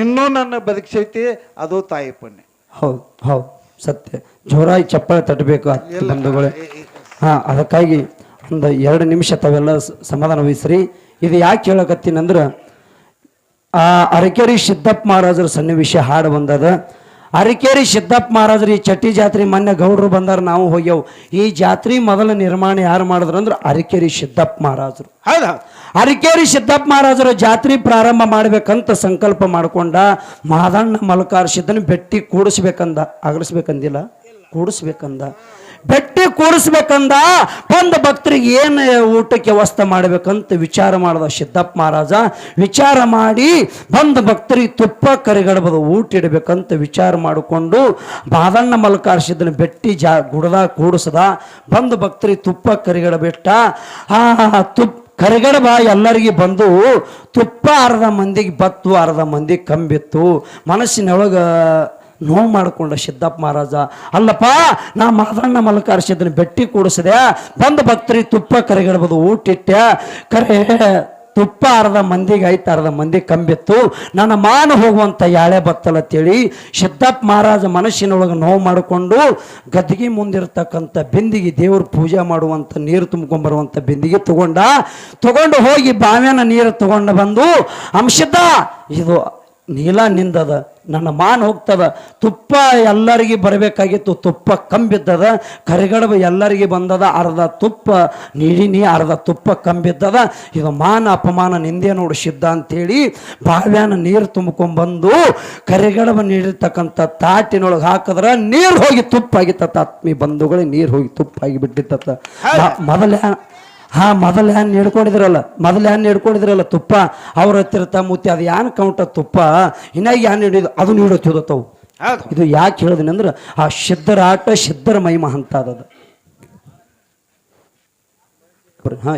ಇನ್ನೂ ನನ್ನ ಬದುಕ್ಸೈತಿ, ಅದು ತಾಯಿ ಪುಣ್ಯ. ಹೌದು ಹೌದು, ಸತ್ಯ. ಜೋರಾಗಿ ಚಪ್ಪಾಳೆ ತಟ್ಟಬೇಕು ಬಂಧುಗಳೇ. ಅದಕ್ಕಾಗಿ ಒಂದು 2 ನಿಮಿಷ ತಾವೆಲ್ಲ ಸಮಾಧಾನ ವಹಿಸ್ರಿ. ಇದು ಯಾಕೆ ಹೇಳಕತ್ತೀನಂದ್ರೆ, ಆ ಅರಕೇರಿ ಸಿದ್ದಪ್ಪ ಮಹಾರಾಜರ ಸನ್ನಿವೇಶ ಹಾಡು ಬಂದದ. ಅರಕೇರಿ ಸಿದ್ದಪ್ಪ ಮಹಾರಾಜರು ಈ ಚಟ್ಟಿ ಜಾತ್ರೆ ಮೊನ್ನೆ ಗೌಡ್ರು ಬಂದಾರ, ನಾವು ಹೋಗ್ಯವು. ಈ ಜಾತ್ರೆ ಮೊದಲ ನಿರ್ಮಾಣ ಯಾರು ಮಾಡಿದ್ರು ಅಂದ್ರೆ ಅರಕೇರಿ ಸಿದ್ದಪ್ಪ ಮಹಾರಾಜರು. ಅರಕೇರಿ ಸಿದ್ದಪ್ಪ ಮಹಾರಾಜರು ಜಾತ್ರೆ ಪ್ರಾರಂಭ ಮಾಡ್ಬೇಕಂತ ಸಂಕಲ್ಪ ಮಾಡ್ಕೊಂಡ. ಮಾದಣ್ಣ ಮಲ್ಕಾರ ಸಿದ್ದನ ಬೆಟ್ಟಿ ಕೂಡಿಸ್ಬೇಕಂದ, ಅಗಲಿಸ್ಬೇಕಂದಿಲ್ಲ, ಕೂಡಿಸ್ಬೇಕಂದ. ಬೆಟ್ಟಿ ಕೂಡಿಸ್ಬೇಕಂದ. ಬಂದ ಭಕ್ತರಿಗೆ ಏನು ಊಟಕ್ಕೆ ವ್ಯವಸ್ಥೆ ಮಾಡ್ಬೇಕಂತ ವಿಚಾರ ಮಾಡಿದ ಸಿದ್ದಪ್ಪ ಮಹಾರಾಜ. ವಿಚಾರ ಮಾಡಿ ಬಂದ ಭಕ್ತರಿಗೆ ತುಪ್ಪ ಕರಿಗಡಬದ ಊಟ ಇಡಬೇಕಂತ ವಿಚಾರ ಮಾಡಿಕೊಂಡು ಮಾದಣ್ಣ ಮಲ್ಕಾರ ಸಿದ್ದನ ಬೆಟ್ಟಿ ಗುಡದಾಗ ಕೂಡಿಸದ. ಬಂದ ಭಕ್ತರಿಗೆ ತುಪ್ಪ ಕರಿಗಡಬಿಟ್ಟ. ಕರಿಗಡಬ ಎಲ್ಲರಿಗೆ ಬಂದು ತುಪ್ಪ ಅರ್ಧ ಮಂದಿಗೆ ಬತ್ತು, ಅರ್ಧ ಮಂದಿಗೆ ಕಂಬಿತ್ತು. ಮನಸ್ಸಿನೊಳಗ ನೋವು ಮಾಡಿಕೊಂಡ ಸಿದ್ದಪ್ಪ ಮಹಾರಾಜ, ಅಲ್ಲಪ್ಪ ನಾ ಮಾದಣ್ಣ ಮಲ್ಕಾರ ಸಿದ್ದನ ಬೆಟ್ಟಿ ಕೂಡಿಸಿದೆ, ಬಂದ ಭಕ್ತರಿಗೆ ತುಪ್ಪ ಕರಿಗಡಬದು ಊಟಿಟ್ಟೆ, ಕರೆ ತುಪ್ಪ ಅರ್ಧ ಮಂದಿಗೆ ಆಯ್ತು, ಅರ್ಧ ಮಂದಿಗೆ ಕಂಬಿತ್ತು, ನನ್ನ ಮಾನ ಹೋಗುವಂಥ ಯಾಳೆ ಬತ್ತಲ್ಲ ಅಂತೇಳಿ ಸಿದ್ದಪ್ಪ ಮಹಾರಾಜ ಮನಸ್ಸಿನೊಳಗೆ ನೋವು ಮಾಡಿಕೊಂಡು ಗದ್ದಿಗೆ ಮುಂದಿರ್ತಕ್ಕಂಥ ಬಿಂದಿಗೆ, ದೇವ್ರ ಪೂಜೆ ಮಾಡುವಂಥ ನೀರು ತುಂಬ್ಕೊಂಬರುವಂಥ ಬಿಂದಿಗೆ ತಗೊಂಡು ಹೋಗಿ ಬಾವ್ಯಾನ ನೀರು ತಗೊಂಡು ಬಂದು, ಅಂಶದ ಇದು ನೀಲ ನಿಂದದ, ನನ್ನ ಮಾನ ಹೋಗ್ತದ, ತುಪ್ಪ ಎಲ್ಲರಿಗೆ ಬರಬೇಕಾಗಿತ್ತು, ತುಪ್ಪ ಕಂಬಿದ್ದದ, ಕರಿಗಡಬ ಎಲ್ಲರಿಗೆ ಬಂದದ, ಅರ್ಧ ತುಪ್ಪ ನೀಡಿನಿ, ಅರ್ಧ ತುಪ್ಪ ಕಂಬಿದ್ದದ, ಇದು ಮಾನ ಅಪಮಾನ ನಿಂದೆ ನೋಡಿ ಸಿದ್ಧ ಅಂತೇಳಿ ಬಾವ್ಯಾನ ನೀರು ತುಂಬ್ಕೊಂಡ್ಬಂದು ಕರಿಗಡಬ ನೀಡಿರ್ತಕ್ಕಂಥ ತಾಟಿನೊಳಗೆ ಹಾಕಿದ್ರೆ ನೀರು ಹೋಗಿ ತುಪ್ಪಾಗಿತ್ತ. ಆತ್ಮೀಯ ಬಂಧುಗಳೇ, ನೀರು ಹೋಗಿ ತುಪ್ಪಾಗಿ ಬಿಟ್ಟಿತ್ತ. ಮೊದಲು ಏನ್ ಹಿಡ್ಕೊಂಡಿದ್ರಲ್ಲ ತುಪ್ಪ, ಅವ್ರ ಹತ್ತಿರತ ಮುತ್ತಿ ಅದು ಯಾನ್ ಕೌಂಟ ತುಪ್ಪ ಇನ್ನಾಗ ಏನ್ ಹಿಡಿದು ಅದು ನೀಡುತ್ತಿದ್ದವು. ಇದು ಯಾಕೆ ಹೇಳಿದೀನಿ ಅಂದ್ರೆ ಆ ಸಿದ್ಧರ ಆಟ, ಸಿದ್ಧರ ಮಹಿಮ ಅಂತ ಅದದ.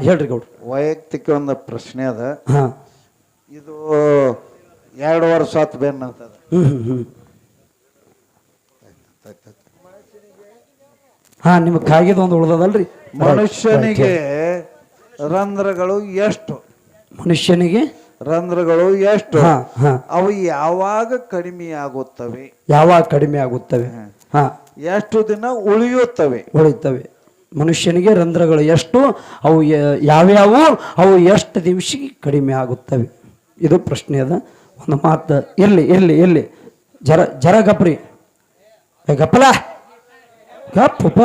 ಹೇಳ್ರಿ ಗೌಡ್ರು. ವೈಯಕ್ತಿಕ ಒಂದು ಪ್ರಶ್ನೆ ಅದ. ಇದು 2 ವರ್ಷ ಆತ್ ಬೇನ್ ಅಂತದ. ನಿಮ್ಗೆ ಕಾಗಿದ ಒಂದು ಉಳ್ದದಲ್ರಿ. ಮನುಷ್ಯನಿಗೆ ರಂಧ್ರಗಳು ಎಷ್ಟು? ಮನುಷ್ಯನಿಗೆ ರಂಧ್ರಗಳು ಎಷ್ಟು ಹಾ ಹಾ ಅವು ಯಾವಾಗ ಕಡಿಮೆ ಆಗುತ್ತವೆ ಯಾವಾಗ ಕಡಿಮೆ ಆಗುತ್ತವೆ ಹಾ ಎಷ್ಟು ದಿನ ಉಳಿಯುತ್ತವೆ ಉಳಿತವೆ ಮನುಷ್ಯನಿಗೆ ರಂಧ್ರಗಳು ಎಷ್ಟು ಅವು ಯಾವ್ಯಾವು ಅವು ಎಷ್ಟು ದಿವಸಿಗೆ ಕಡಿಮೆ ಆಗುತ್ತವೆ ಇದು ಪ್ರಶ್ನೆ ಅದ ಒಂದು ಮಾತು ಎಲ್ಲಿ ಜರ ಗಪ್ರಿ ಗಪ್ಪಲ ಗಪ್ಪಪ್ಪ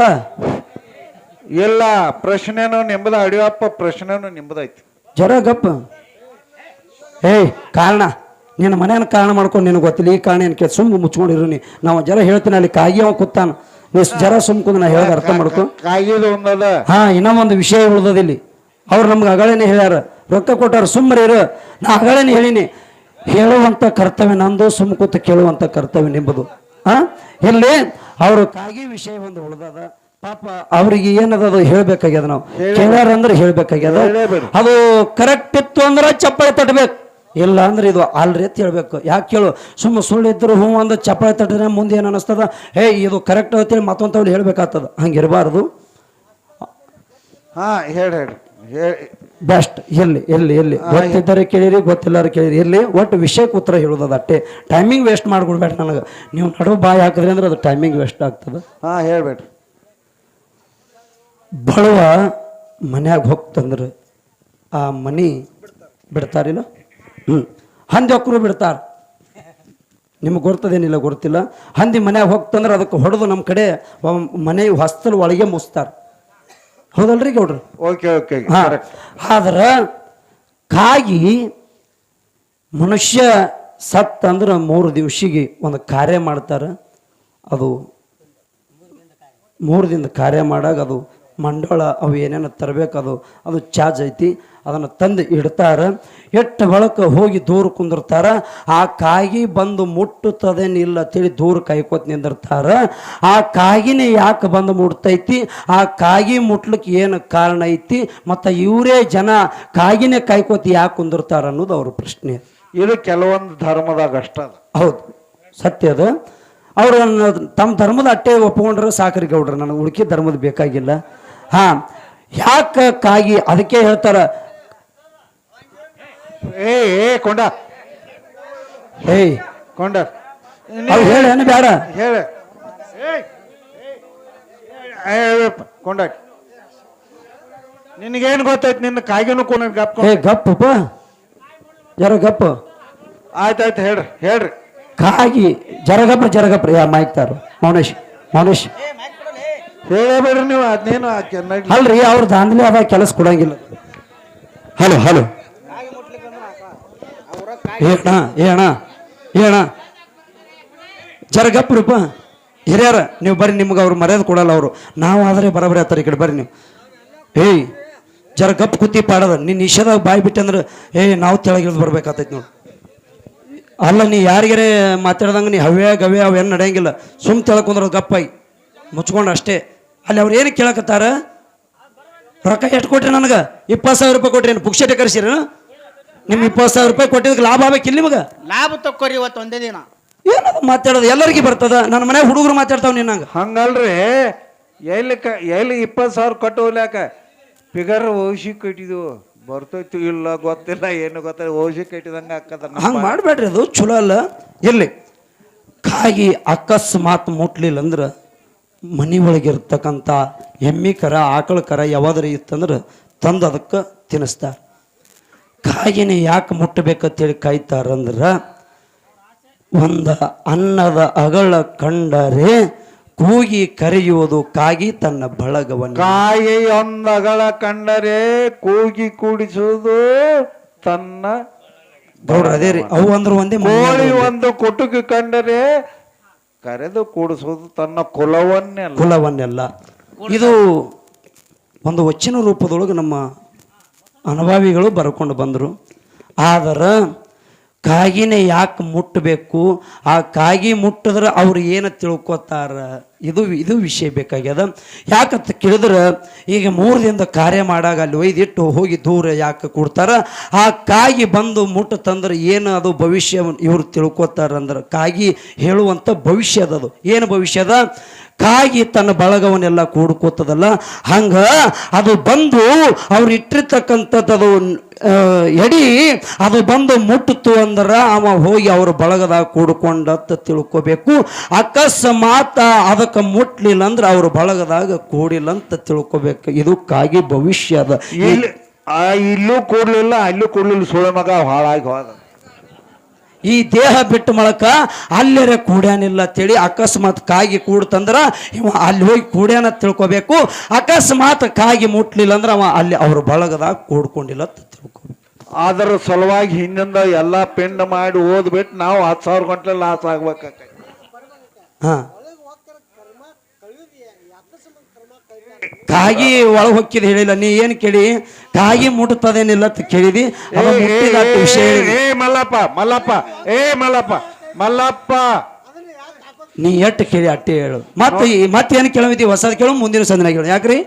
ಇಲ್ಲ ಪ್ರಶ್ನೆನೂ ನಿಂಬದ ಅಡಿಯಪ್ಪ ಪ್ರಶ್ನೆನೂ ನಿಂಬದೈತಿ ಜರ ಗಪ್ಪ ಏಯ್ ಕಾರಣ ನಿನ್ನ ಮನೆಯನ್ನ ಕಾರಣ ಮಾಡ್ಕೊಂಡು ನಿನಗೆ ಗೊತ್ತಿಲ್ಲ ಈ ಕಾರಣ ಏನು ಕೇಳಿ ಸುಮ್ಮ ಮುಚ್ಕೊಂಡಿರು ನೀ ನಾವು ಜರ ಹೇಳ್ತೀನಿ ಅಲ್ಲಿ ಕಾಗಿ ಅವ ಕೂತಾನ ನೀವು ಜರ ಸುಮ್ಕುಂದು ನಾ ಹೇಳೋದು ಅರ್ಥ ಮಾಡ್ಕೊ ಕಾಗಿದು ಒಂದದ ಹಾ ಇನ್ನೊಂದು ವಿಷಯ ಉಳ್ದದಿಲ್ಲಿ ಅವ್ರು ನಮ್ಗೆ ಅಗಳೇನೆ ಹೇಳ್ಯಾರ ರೊಕ್ಕ ಕೊಟ್ಟಾರ ಸುಮ್ಮರಿರು ನಾ ಅಗಳೇನೆ ಹೇಳಿನಿ ಹೇಳುವಂತ ಕರ್ತವ್ಯ ನಂದು ಸುಮ್ಮ ಕೂತು ಕೇಳುವಂತ ಕರ್ತವ್ಯ ನಿಂಬುದು ಹಾ ಇಲ್ಲಿ ಅವರು ಕಾಗಿ ವಿಷಯ ಒಂದು ಉಳ್ದದ ಪಾಪ ಅವ್ರಿಗೆ ಏನದ ಹೇಳ್ಬೇಕಾಗ್ಯದ ನಾವು ಕೇಳ್ಯಾರ ಅಂದ್ರೆ ಹೇಳ್ಬೇಕಾಗ್ಯದ ಅದು ಕರೆಕ್ಟ್ ಇತ್ತು ಅಂದ್ರೆ ಚಪ್ಪಾಳೆ ತಟ್ಟಬೇಕು ಇಲ್ಲ ಅಂದ್ರೆ ಇದು ಆಲ್ರಿ ಅಂತ ಹೇಳ್ಬೇಕು ಯಾಕೆ ಕೇಳು ಸುಮ್ಮ ಸುಳ್ಳು ಇದ್ರು ಹ್ಞೂ ಅಂದ್ರೆ ಚಪ್ಪಾಳೆ ತಟ್ಟಿದ್ರೆ ಮುಂದೆ ಏನು ಅನಿಸ್ತದ ಹೇ ಇದು ಕರೆಕ್ಟ್ ಅಂತೇಳಿ ಮತ್ತೊಂದು ಹೇಳ್ಬೇಕಾಗ್ತದ ಹಂಗಿರಬಾರ್ದು ಹಾ ಹೇಳಿ ಬೆಸ್ಟ್ ಎಲ್ಲಿ ಗೊತ್ತಿದ್ದಾರೆ ಕೇಳಿರಿ ಗೊತ್ತಿಲ್ಲಾರ ಕೇಳಿರಿ ಎಲ್ಲಿ ಒಟ್ಟು ವಿಷಯಕ್ಕೆ ಉತ್ತರ ಹೇಳೋದು ಅಟ್ಟೆ ಟೈಮಿಂಗ್ ವೇಸ್ಟ್ ಮಾಡ್ಕೊಡ್ಬೇಡ ನನಗೆ ನೀವು ನಡುವೆ ಬಾಯಿ ಹಾಕಿದ್ರಿ ಅಂದ್ರೆ ಅದು ಟೈಮಿಂಗ್ ವೇಸ್ಟ್ ಆಗ್ತದೆ ಹಾ ಹೇಳ್ಬೇಡ್ರಿ ಬಡವ ಮನ್ಯಾಗ ಹೋಗ್ತಂದ್ರೆ ಆ ಮನಿ ಬಿಡ್ತಾರಿಲ್ಲ ಹಂದಿ ಒಕ್ಕರು ಬಿಡ್ತಾರ ನಿಮಗೆ ಗೊತ್ತದೇನಿಲ್ಲ ಗೊತ್ತಿಲ್ಲ ಹಂದಿ ಮನ್ಯಾಗ ಹೋಗ್ತಂದ್ರೆ ಅದಕ್ಕೆ ಹೊಡೆದು ನಮ್ಮ ಕಡೆ ಮನೆ ಹೊಸ್ತಲು ಒಳಗೆ ಮುಸ್ತಾರ ಹೌದಲ್ರಿ ಗೌಡ್ರಿ ಓಕೆ ಓಕೆ ಹಾ ಆದ್ರ ಕಾಗಿ ಮನುಷ್ಯ ಸತ್ ಅಂದ್ರೆ 3 ದಿವಸಿಗೆ ಒಂದು ಕಾರ್ಯ ಮಾಡ್ತಾರ ಅದು 3 ದಿನದ ಕಾರ್ಯ ಮಾಡಾಗ ಅದು ಮಂಡಳ ಅವು ಏನೇನು ತರಬೇಕು ಅದು ಚಾರ್ಜ್ ಐತಿ ಅದನ್ನು ತಂದು ಇಡ್ತಾರ ಎಟ್ಟು ಬಳಕ ಹೋಗಿ ದೂರ ಕುಂದಿರ್ತಾರ ಆ ಕಾಗಿ ಬಂದು ಮುಟ್ಟುತ್ತದೇನಿಲ್ಲ ತಿಳಿ ದೂರ ಕಾಯ್ಕೋತ ನಿಂದಿರ್ತಾರ ಆ ಕಾಗಿನೇ ಯಾಕೆ ಬಂದು ಮುಟ್ತೈತಿ ಆ ಕಾಗಿ ಮುಟ್ಲಿಕ್ಕೆ ಏನು ಕಾರಣ ಐತಿ ಮತ್ತು ಇವರೇ ಜನ ಕಾಗಿನೇ ಕಾಯ್ಕೋತಿ ಯಾಕೆ ಕುಂದಿರ್ತಾರ ಅನ್ನೋದು ಅವ್ರ ಪ್ರಶ್ನೆ ಇದು ಕೆಲವೊಂದು ಧರ್ಮದಾಗ ಅಷ್ಟ ಅದ ಹೌದು ಸತ್ಯ ಅದ ಅವರು ತಮ್ಮ ಧರ್ಮದ ಅಟ್ಟೆ ಒಪ್ಕೊಂಡ್ರೆ ಸಾಕ್ರಿ ಗೌಡ್ರ ನನಗೆ ಉಳ್ಕಿ ಧರ್ಮದ ಬೇಕಾಗಿಲ್ಲ ಹಾ ಯಾಕೆ ಕಾಗಿ ಅದಕ್ಕೆ ಹೇಳ್ತಾರ ಕೊಂಡ ಏಯ್ ಕೊಂಡ ಅವ್ರು ಹೇಳಿ ಏನು ಬೇಡ ಹೇಳ ಕೊಂಡ ನಿನಗೇನು ಗೊತ್ತೈತಿ ನಿನ್ನ ಕಾಯಿಗೂ ಕೊಂಡ ಗಪ್ಪ ಏ ಗಪ್ಪಪ್ಪ ಜರ ಗಪ್ಪ ಆಯ್ತಾಯ್ತು ಹೇಳ್ರಿ ಕಾಗಿ ಜರಗಪ್ರ ಯಾ ಮಾಯ್ತಾರ ಮೌನೇಶ್ ಹೇಳಬೇಡ್ರಿ ನೀವು ಅದನ್ನೇನು ಅಲ್ರಿ ಅವ್ರ ದಾಂಧಲೆ ಅದ ಕೆಲಸ ಕೊಡಂಗಿಲ್ಲ ಹಲೋ ಏಣ ಜರಗಪ್ರಪ್ಪ ಹಿರಿಯರ ನೀವು ಬರ್ರಿ ನಿಮ್ಗೆ ಅವ್ರು ಮರ್ಯಾದೆ ಕೊಡಲ್ಲ ಅವರು ನಾವು ಆದರೆ ಬರಬರಿ ಆತಾರೆ ಈ ಕಡೆ ಬರ್ರಿ ನೀವು ಏಯ್ ಜರ ಗಪ್ ಕುತ್ತಿ ಪಾಡದ ನೀನು ನಿಷೇಧಾಗ ಬಾಯಿ ಬಿಟ್ಟೆ ಅಂದ್ರೆ ನಾವು ತೆಳಗಿಳಿದು ಬರ್ಬೇಕಾತೈತಿ ನೋಡಿ ಅಲ್ಲ ನೀ ಯಾರಿಗಾರೆ ಮಾತಾಡ್ದಂಗೆ ನೀ ಗವ್ಯ ಅವೇನು ನಡೆಯಂಗಿಲ್ಲ ಸುಮ್ ತೆಳಕೊಂಡ್ರ ಗಪ್ಪಾಗಿ ಮುಚ್ಕೊಂಡು ಅಷ್ಟೇ ಅಲ್ಲಿ ಅವ್ರು ಏನು ಕೇಳಕತ್ತಾರ ರೊಕ್ಕ ಎಷ್ಟು ಕೊಟ್ರಿ ನನಗೆ 20,000 ರೂಪಾಯಿ ಕೊಟ್ರಿ ಏನು ಪುಕ್ಷಟೆ ಕರ್ಸಿರ ನಿಮ್ಗೆ 20,000 ರೂಪಾಯಿ ಕೊಟ್ಟಿದ್ದಕ್ಕೆ ಲಾಭ ಆಗ್ಬೇಕಿಲ್ಲ ನಿಮಗೆ ಲಾಭ ತಕ್ಕೋರಿ ಇವತ್ತು ಒಂದೇ ದಿನ ಏನದು ಮಾತಾಡೋದು ಎಲ್ಲರಿಗೂ ಬರ್ತದ ನನ್ನ ಮನೆ ಹುಡುಗರು ಮಾತಾಡ್ತಾವ ನಿನ್ನಂಗೆ ಹಂಗಲ್ರಿ ಎಲ್ಲಿ 20,000 ಕಟ್ಟು ಹೋಗ್ಲಾಕ ಫಿಗರ್ ಓಶಿ ಕಟ್ಟಿದ್ವು ಬರ್ತೈತಿ ಇಲ್ಲ ಗೊತ್ತಿಲ್ಲ ಏನು ಗೊತ್ತಿಲ್ಲ ಓಶಿ ಕಟ್ಟಿದಂಗೆ ಹಾಕದ ಹಂಗೆ ಮಾಡಬೇಡ್ರಿ ಅದು ಚಲೋ ಅಲ್ಲ ಇರ್ಲಿ ಕಾಗಿ ಅಕಸ್ಮಾತ್ ಮುಟ್ಲಿಲ್ಲ ಅಂದ್ರೆ ಮನೆ ಒಳಗಿರ್ತಕ್ಕಂಥ ಎಮ್ಮಿ ಕರ ಆಕಳ ಕರ ಯಾವಾದ್ರೂ ಇತ್ತಂದ್ರೆ ತಂದು ಅದಕ್ಕೆ ತಿನ್ನಿಸ್ತಾರ ಕಾಯಿನ ಯಾಕೆ ಮುಟ್ಟಬೇಕಂತೇಳಿ ಕಾಯ್ತಾರಂದ್ರೆ ಒಂದು ಅನ್ನದ ಅಗಳ ಕಂಡರೆ ಕೂಗಿ ಕರೆಯುವುದು ಕಾಗಿ ತನ್ನ ಬಳಗವನ್ನು ಕಾಯಿ ಒಂದು ಅಗಳ ಕಂಡರೆ ಕೂಗಿ ಕೂಡಿಸುವುದು ತನ್ನ ಗೌಡ್ರ ಅದೇ ರೀ ಅವು ಅಂದ್ರೆ ಒಂದೇ ಕೋಳಿ ಒಂದು ಕುಟುಕಿ ಕಂಡರೆ ಕರೆದು ಕೂಡಿಸುವುದು ತನ್ನ ಕುಲವನ್ನೆಲ್ಲ ಇದು ಒಂದು ವಚನ ರೂಪದೊಳಗೆ ನಮ್ಮ ಅನುಭವಿಗಳು ಬರ್ಕೊಂಡು ಬಂದರು ಆದರೆ ಕಾಗಿನೇ ಯಾಕೆ ಮುಟ್ಟಬೇಕು ಆ ಕಾಗಿ ಮುಟ್ಟಿದ್ರೆ ಅವ್ರು ಏನು ತಿಳ್ಕೊತಾರ ಇದು ವಿಷಯ ಬೇಕಾಗ್ಯದ. ಯಾಕಂತ ಕೇಳಿದ್ರೆ ಈಗ 3 ದಿನದ ಕಾರ್ಯ ಮಾಡಾಗ ಅಲ್ಲಿ ಒಯ್ದಿಟ್ಟು ಹೋಗಿ ದೂರ ಯಾಕೆ ಕೊಡ್ತಾರ? ಆ ಕಾಗಿ ಬಂದು ಮುಟ್ಟು ತಂದ್ರೆ ಏನು ಅದು ಭವಿಷ್ಯ ಇವ್ರು ತಿಳ್ಕೊತಾರಂದ್ರೆ ಕಾಗಿ ಹೇಳುವಂಥ ಭವಿಷ್ಯ ಅದು. ಏನು ಭವಿಷ್ಯದ? ಕಾಗಿ ತನ್ನ ಬಳಗವನ್ನೆಲ್ಲ ಕೂಡ್ಕೋತದಲ್ಲ, ಹಂಗ ಅದು ಬಂದು ಅವ್ರು ಇಟ್ಟಿರ್ತಕ್ಕಂಥದ್ದು ಅದು ಎಡಿ ಅದು ಬಂದು ಮುಟ್ಟಿತು ಅಂದ್ರೆ ಅವ ಹೋಗಿ ಅವ್ರ ಬಳಗದಾಗ ಕೂಡ್ಕೊಂಡತ್ತ ತಿಳ್ಕೊಬೇಕು. ಅಕಸ್ಮಾತ್ ಅದಕ್ಕೆ ಮುಟ್ಲಿಲ್ಲ ಅಂದ್ರೆ ಅವ್ರ ಬಳಗದಾಗ ಕೂಡಿಲ್ಲ ಅಂತ ತಿಳ್ಕೊಬೇಕು. ಇದು ಕಾಗಿ ಭವಿಷ್ಯ ಅದ. ಇಲ್ಲೂ ಕೂಡ್ಲಿಲ್ಲ ಅಲ್ಲೂ ಕೂಡ್ಲಿಲ್ಲ, ಸುಳ್ಳ ಮಗ ಹಾಳಾಗಿ ಹೋದ. ಈ ದೇಹ ಬಿಟ್ಟು ಮಳಕ ಅಲ್ಲರೆ ಕೂಡ್ಯಾನಿಲ್ಲ ಅಂತೇಳಿ ಅಕಸ್ಮಾತ್ ಕಾಗಿ ಕೂಡ್ತಂದ್ರ ಇವ ಅಲ್ಲಿ ಹೋಗಿ ಕೂಡ್ಯಾನ ತಿಳ್ಕೊಬೇಕು. ಅಕಸ್ಮಾತ್ ಕಾಗಿ ಮುಟ್ಲಿಲ್ಲ ಅಂದ್ರೆ ಅವ ಅಲ್ಲಿ ಅವ್ರ ಬಳಗದಾಗ ಕೂಡ್ಕೊಂಡಿಲ್ಲ ಅಂತ ತಿಳ್ಕೊಬೇಕು. ಅದರ ಸಲುವಾಗಿ ಹಿಂದಿಂದ ಎಲ್ಲಾ ಪಿಂಡ ಮಾಡಿ ಓದ್ಬಿಟ್ಟು ನಾವು 10,000 ಗಂಟೆ ಲಾಸ್ ಆಗ್ಬೇಕಾಗ. ಹಾ, ಕಾಗಿ ಒಳಗೆ ಹೊಕ್ಕಿದ್ ಹೇಳಿಲ್ಲ. ನೀ ಏನು ಕೇಳಿ? ಕಾಗಿ ಮುಟ್ಟುತ್ತದೇನಿಲ್ಲ ಅಂತ ಕೇಳಿದಿ. ವಿಷಯ ಮಲ್ಲಪ್ಪ ನೀ ಎಟ್ಟು ಕೇಳಿ ಅಟ್ಟೆ ಹೇಳು. ಮತ್ತೇನು ಕೇಳಿದಿ? ಹೊಸದ್ ಕೇಳು, ಮುಂದಿನ ಸಂದಿನ ಕೇಳು. ಯಾಕ್ರಿ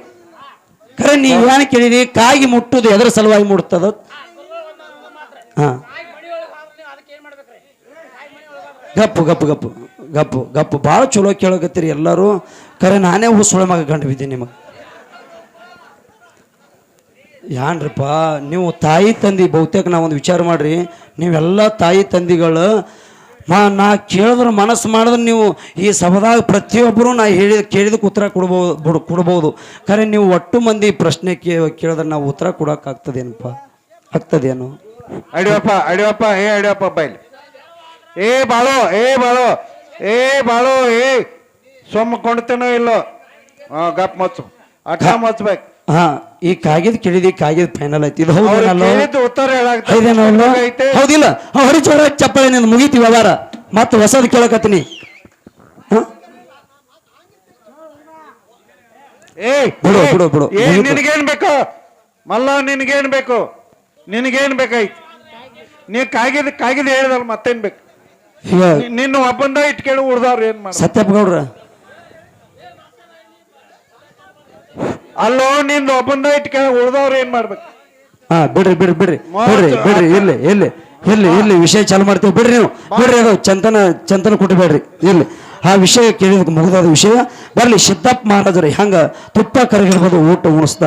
ಖರೆ ನೀ ಏನು ಕೇಳಿದಿ? ಕಾಗಿ ಮುಟ್ಟುದು ಎದರ ಸಲುವಾಗಿ ಮುಟ್ಟುತ್ತದ? ಹಾ, ಗಪ್ಪು ಗಪ್ಪು ಗಪ್ಪು ಗಪ್ಪು ಗಪ್ಪು ಭಾಳ ಚಲೋ ಕೇಳಕತ್ತೀರಿ ಎಲ್ಲರೂ. ಖರೆ ನಾನೇ ಸುಳ್ಳ ಮಗ ಗಂಡು ಬಿದ್ದೀನಿ ನಿಮಗೆ. ಯಾನ್ರಿಪ್ಪ ನೀವು ತಾಯಿ ತಂದಿ, ಬಹುತೇಕ ನಾ ಒಂದು ವಿಚಾರ ಮಾಡ್ರಿ, ನೀವೆಲ್ಲ ತಾಯಿ ತಂದಿಗಳು ನಾ ಕೇಳಿದ್ರೆ ಮನಸ್ಸು ಮಾಡಿದ್ರೆ ನೀವು ಈ ಸಭಾದಾಗ ಪ್ರತಿಯೊಬ್ಬರು ನಾ ಕೇಳಿದಕ್ಕೆ ಉತ್ತರ ಕೊಡ್ಬೋದು. ಖರೆ ನೀವು ಒಟ್ಟು ಮಂದಿ ಪ್ರಶ್ನೆ ಕೇಳಿದ್ರೆ ನಾವು ಉತ್ತರ ಕೊಡೋಕ್ಕಾಗ್ತದೇನಪ್ಪ? ಆಗ್ತದೇನು? ಅಡಿಯಪ್ಪ ಬೈಲಿ. ಬಾಳೋ ಸೊಮ್ಮ ಕೊಂಡ್ತೇನೋ ಇಲ್ಲೋ, ಗಪ್ ಮಚ್ಚು ಅಟ್ಟ ಮಚ್ಬೇಕು. ಹಾ, ಈ ಕಾಗಿದ್ ಕೇಳಿದಿ, ಕಾಗಿದ್ ಫೈನಲ್ ಐತಿ. ಇದು ಹೌದಿಲ್ಲ? ಹೊಡಿಚೋರ ಚಪ್ಪಳೆ ನಿಂದ ಮುಗೀತಿ ವ್ಯವಹಾರ. ಮತ್ತೆ ಹೊಸದ್ ಕೇಳಕತ್ತೀನಿ. ಬಿಡು. ನಿನಗೇನ್ ಬೇಕು ಮಲ್ಲ? ನಿನಗೇನ್ ಬೇಕು? ಬೇಕಾಯ್ತು? ನೀ ಕಾಗಿದ್ ಹೇಳಿದಲ್ಲ, ಮತ್ತೇನ್ ಬೇಕು? ನಿನ್ನ ಒಬ್ಬಂದ ಇಟ್ ಕೇಳಿ ಉಳ್ದವ್ರು ಏನ್ ಮಾಡ? ಸತ್ಯಪ್ಪ ಗೌಡ್ರ ಅಲ್ಲೋ, ನಿಂದ ಒಬ್ಬಂದ ಇಟ್ ಕೇಳಿ ಉಳ್ದವ್ರು ಏನ್ ಮಾಡ್ಬೇಕು? ಹಾ, ಬಿಡ್ರಿ ಇಲ್ಲಿ ವಿಷಯ ಚಾಲು ಮಾಡ್ತೀವಿ. ಬಿಡ್ರಿ ನೀವು, ಬಿಡ್ರಿ. ಅದು ಚಂತನ ಕುಟ್ಟಬೇಡ್ರಿ. ಇಲ್ಲಿ ಆ ವಿಷಯ ಕೇಳಿದಕ್ಕೆ ಮುಗಿದಾದ ವಿಷಯ. ಬರ್ಲಿ ಸಿದ್ದಪ್ಪ ಮಹಾರಾಜರು ಹೆಂಗ ತುಪ್ಪ ಕರಗಿರ್ಬೋದು ಊಟ ಉಣಿಸ್ದ.